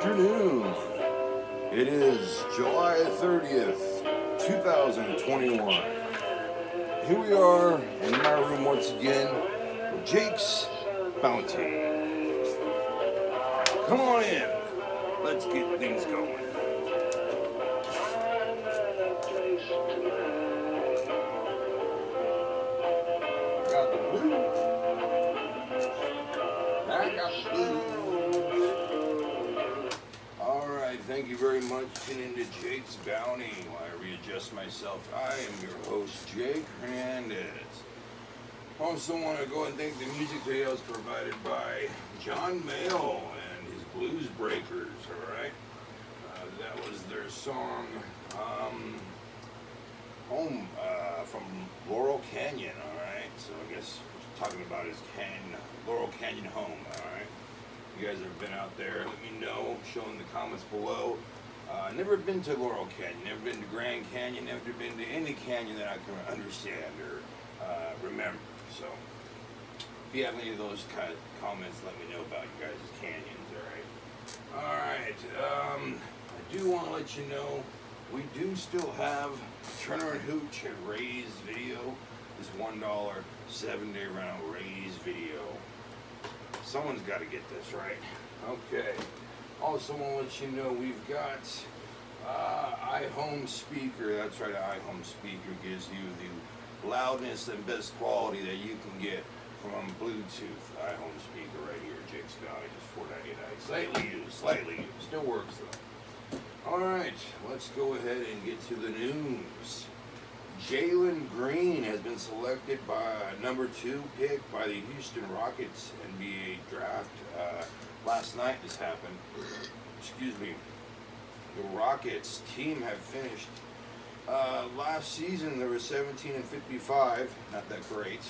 afternoon. It is July 30th, 2021. Here we are in my room once again with Jake's Bounty. Come on in. Let's get things going. I got the blues. I got the blues. Alright, thank you very much. Tuning into Jake's Bounty while I readjust myself. I am your host, Jake Hernandez. Also want to go and thank the music videos provided by John Mayall and his Blues Breakers, alright? That was their song, Home, from Laurel Canyon, alright? So I guess talking about his Laurel Canyon home, alright? You guys have been out there, let me know, show in the comments below. Never been to Laurel Canyon, never been to Grand Canyon, never been to any canyon that I can understand or remember. So, if you have any of those kind of comments, let me know about you guys' canyons, alright? Alright, I do want to let you know, we do still have Turner and Hooch at Ray's video, this $1 7-day rental Ray's video. Someone's got to get this right. Okay. Also want to let you know we've got iHome speaker. That's right, iHome speaker gives you the loudness and best quality that you can get from Bluetooth. iHome speaker right here, Jake's Bounty, just $4.99. Slightly used. Still works though. Alright, let's go ahead and get to the news. Jalen Green has been selected by number 2 pick by the Houston Rockets NBA draft. Last night this happened. Excuse me. The Rockets team have finished. Last season they were 17-55. Not that great.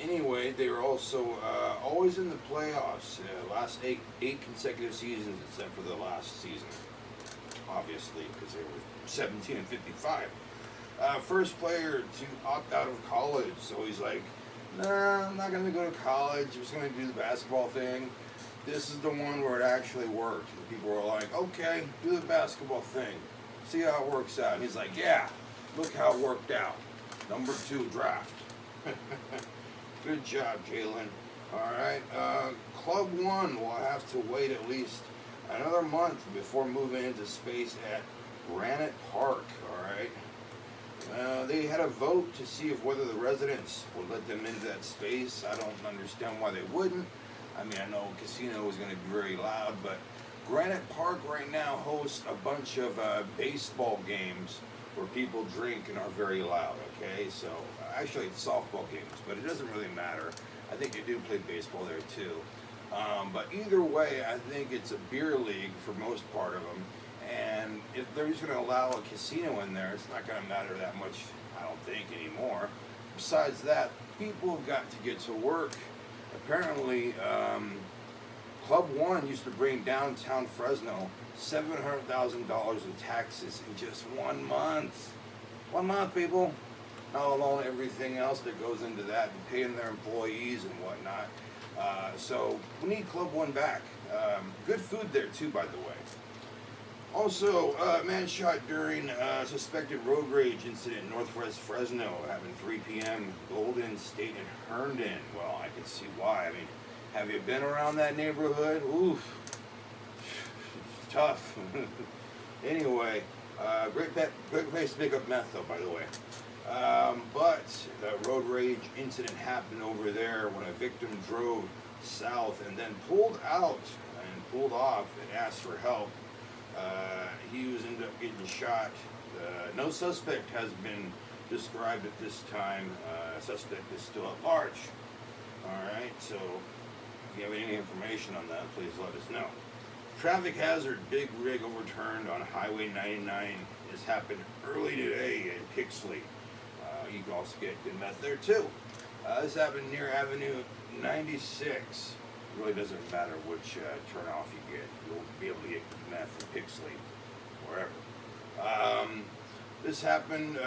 Anyway, they were also always in the playoffs. Last eight consecutive seasons, except for the last season, obviously, because they were 17-55. First player to opt out of college, so he's like, nah, I'm not going to go to college, I'm just going to do the basketball thing. This is the one where it actually worked. And people were like, okay, do the basketball thing, see how it works out. And he's like, yeah, look how it worked out. Number 2 draft. Good job, Jalen. Alright, Club One will have to wait at least another month before moving into space at Granite Park, alright? They had a vote to see if whether the residents would let them into that space. I don't understand why they wouldn't. I mean, I know casino is going to be very loud, but Granite Park right now hosts a bunch of baseball games where people drink and are very loud, okay? So, actually it's softball games, but it doesn't really matter. I think they do play baseball there too. But either way, I think it's a beer league for most part of them. And if they're just going to allow a casino in there, it's not going to matter that much, I don't think, anymore. Besides that, people have got to get to work. Apparently, Club One used to bring downtown Fresno $700,000 in taxes in just 1 month. 1 month, people. Not alone everything else that goes into that, and paying their employees and whatnot. So we need Club One back. Good food there too, by the way. Also, man shot during suspected road rage incident in northwest Fresno, happened 3 p.m. Golden State and Herndon. Well, I can see why. I mean, have you been around that neighborhood? Oof. It's tough. Anyway, great place to pick up meth, though, by the way. But the road rage incident happened over there when a victim drove south and then pulled out and pulled off and asked for help. He was ended up getting shot. No suspect has been described at this time. Suspect is still at large. Alright, so if you have any information on that, please let us know. Traffic hazard, big rig overturned on Highway 99. This happened early today in Pixley. You can also get good meth there too. This happened near Avenue 96. It really doesn't matter which turnoff you get. You'll be able to get meth in Pixley, wherever. This happened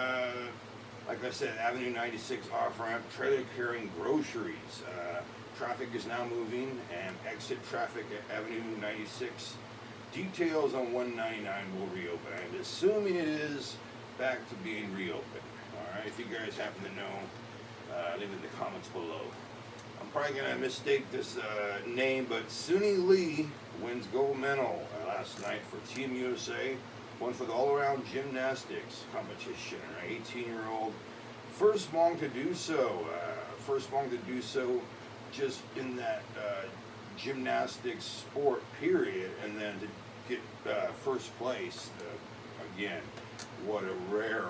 Like I said, Avenue 96 off-ramp, trailer carrying groceries. Traffic is now moving and exit traffic at Avenue 96. Details on 199 will reopen. I'm assuming it is back to being reopened. Alright, if you guys happen to know, leave it in the comments below. I'm probably going to mistake this name, but Suni Lee wins gold medal last night for Team USA. Won for the all-around gymnastics competition. An 18-year-old, first Hmong to do so. First Hmong to do so just in that gymnastics sport period, and then to get first place again. What a rare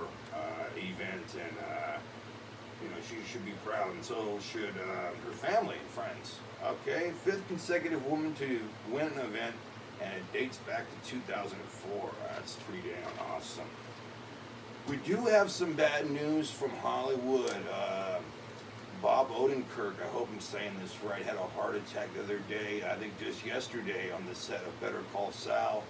event, and she should be proud, and so should her family and friends. Okay, 5th consecutive woman to win an event, and it dates back to 2004. That's pretty damn awesome. We do have some bad news from Hollywood. Bob Odenkirk, I hope I'm saying this right, had a heart attack the other day, I think just yesterday, on the set of Better Call Saul.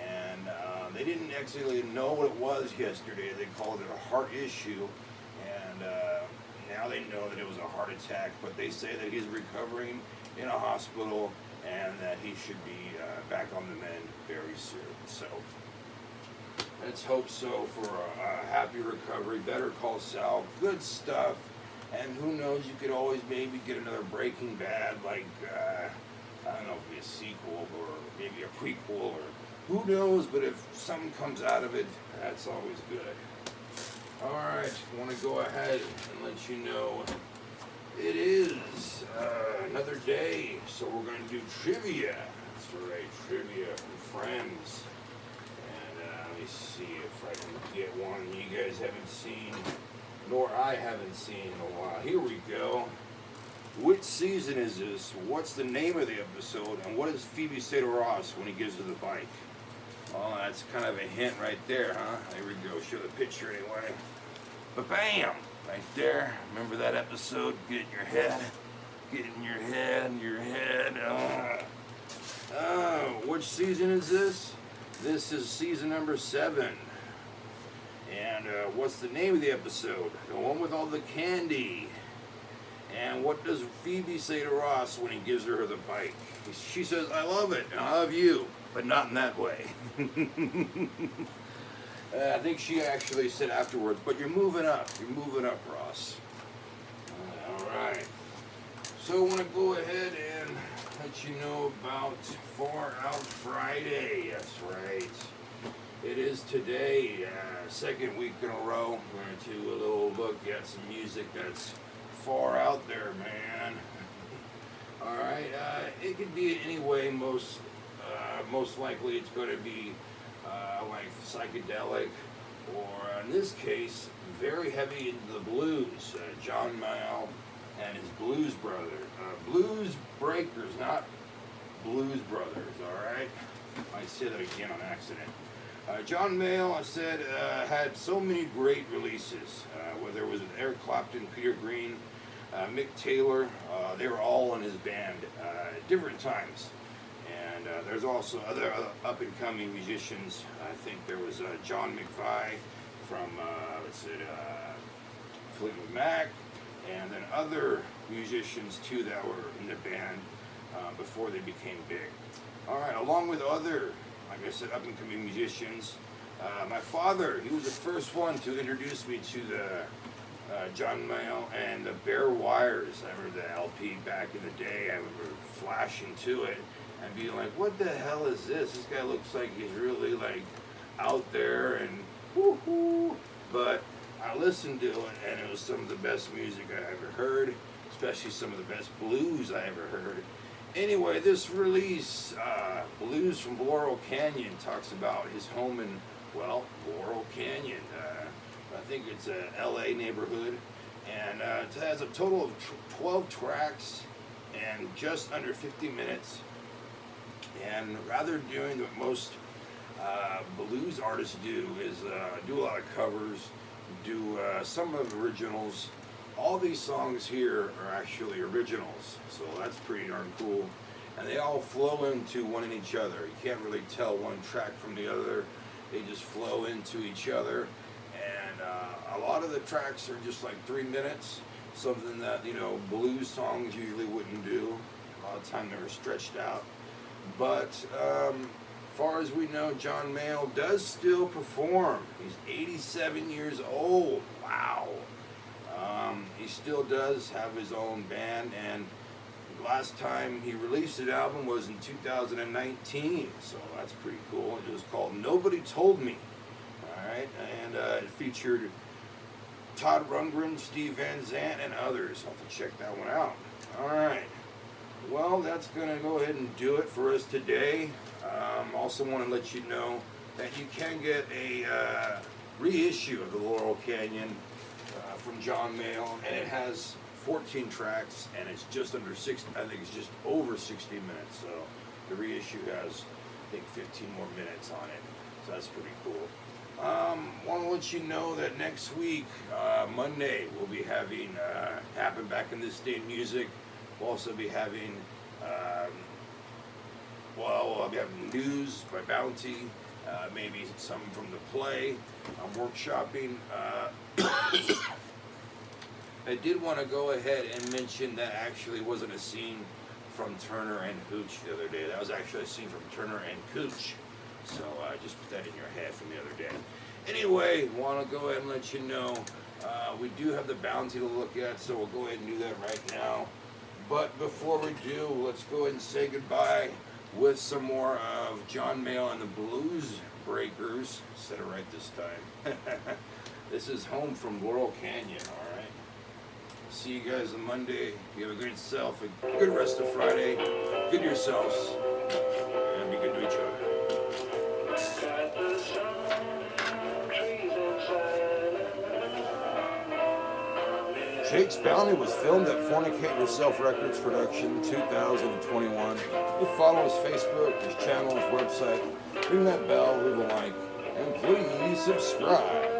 And they didn't actually know what it was yesterday. They called it a heart issue. And now they know that it was a heart attack, but they say that he's recovering in a hospital and that he should be back on the mend very soon. So let's hope so for a happy recovery. Better Call Saul, good stuff. And who knows, you could always maybe get another Breaking Bad, like, I don't know, if it'd be a sequel or maybe a prequel, or who knows, but if something comes out of it, that's always good. Alright, I want to go ahead and let you know it is another day, so we're going to do trivia. That's right, trivia from friends. And let me see if I can get one you guys haven't seen, nor I haven't seen in a while. Here we go. Which season is this? What's the name of the episode? And what does Phoebe say to Ross when he gives her the bike? Oh, that's kind of a hint right there, huh? There we go. Show the picture anyway. But bam! Right there. Remember that episode? Get in your head. Get in your head. Your head. Which season is this? This is season number 7. And what's the name of the episode? The one with all the candy. And what does Phoebe say to Ross when he gives her the bike? She says, I love it, and I love you, but not in that way. I think she actually said afterwards, but you're moving up. You're moving up, Ross. All right. So I want to go ahead and let you know about Far Out Friday. That's right. It is today, second week in a row. We're going to do a little look at some music that's far out there, man. All right, it could be in any way. Most likely, it's going to be like psychedelic, or in this case, very heavy into the blues. John Mayall and his Blues Brothers, Blues Breakers, not Blues Brothers. All right, I said that again on accident. John Mayall, I said, had so many great releases, whether it was with Eric Clapton, Peter Green, Mick Taylor. They were all in his band at different times. And there's also other up-and-coming musicians. I think there was John McVie from, Fleetwood Mac, and then other musicians, too, that were in the band before they became big. All right, along with other, like I said, up-and-coming musicians. My father, he was the first one to introduce me to the John Mayall and the Bare Wires. I remember the LP back in the day. I remember flashing to it and being like, what the hell is this? This guy looks like he's really like out there and woohoo. But I listened to it, and it was some of the best music I ever heard, especially some of the best blues I ever heard. Anyway, this release, Blues from Laurel Canyon, talks about his home in, well, Laurel Canyon. I think it's a LA neighborhood. And it has a total of 12 tracks and just under 50 minutes. And rather than doing what most blues artists do is do a lot of covers, do some of the originals. All these songs here are actually originals, so that's pretty darn cool. And they all flow into one and each other. You can't really tell one track from the other. They just flow into each other. And a lot of the tracks are just like 3 minutes, something that, you know, blues songs usually wouldn't do. A lot of time they were stretched out. But far as we know, John Mayall does still perform. He's 87 years old. Wow. He still does have his own band, and last time he released an album was in 2019, so that's pretty cool. It was called Nobody Told Me. Alright, and it featured Todd Rundgren, Steve Van Zandt, and others. I'll have to check that one out. Alright. Well, that's going to go ahead and do it for us today. Also want to let you know that you can get a reissue of the Laurel Canyon from John Mayall, and it has 14 tracks, and it's just under 60, I think it's just over 60 minutes, so the reissue has, I think, 15 more minutes on it, so that's pretty cool. Want to let you know that next week, Monday, we'll be having Happen Back in This Day in Music. We'll also be having, I'll be having news by Bounty, maybe some from the play. I'm workshopping. I did want to go ahead and mention that actually wasn't a scene from Turner and Hooch the other day. That was actually a scene from Turner and Cooch. So just put that in your head from the other day. Anyway, want to go ahead and let you know we do have the Bounty to look at, so we'll go ahead and do that right now. But before we do, let's go ahead and say goodbye with some more of John Mayall and the Blues Breakers. Said it right this time. This is Home from Laurel Canyon, all right? See you guys on Monday. You have a great self, a good rest of Friday. Good to yourselves, and be good to each other. Jake's Bounty was filmed at Fornicate Yourself Records Production 2021. You follow his Facebook, his channel, his website. Ring that bell, leave a like, and please subscribe.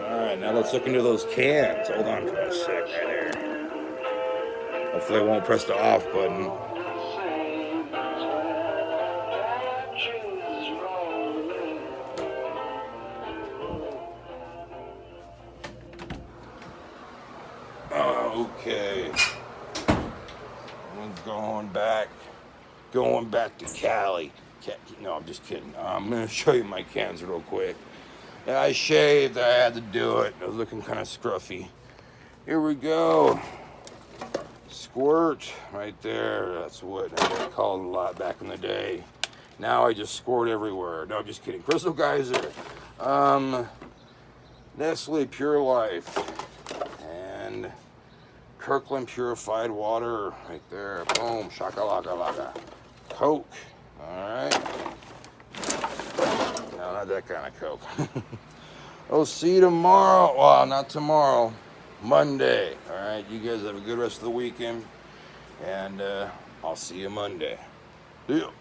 Alright, now let's look into those cans. Hold on for a sec right there. Hopefully I won't press the off button. Okay. We're going back to Cali. No, I'm just kidding. I'm going to show you my cans real quick. Yeah, I shaved. I had to do it. I was looking kind of scruffy. Here we go. Squirt right there. That's what I called it a lot back in the day. Now I just squirt everywhere. No, I'm just kidding. Crystal Geyser. Nestle Pure Life. And Kirkland Purified Water right there. Boom. Shakalaka-laka. Coke. Alright. No, not that kind of Coke. I'll see you tomorrow. Well, not tomorrow. Monday. Alright. You guys have a good rest of the weekend. And I'll see you Monday. Deal.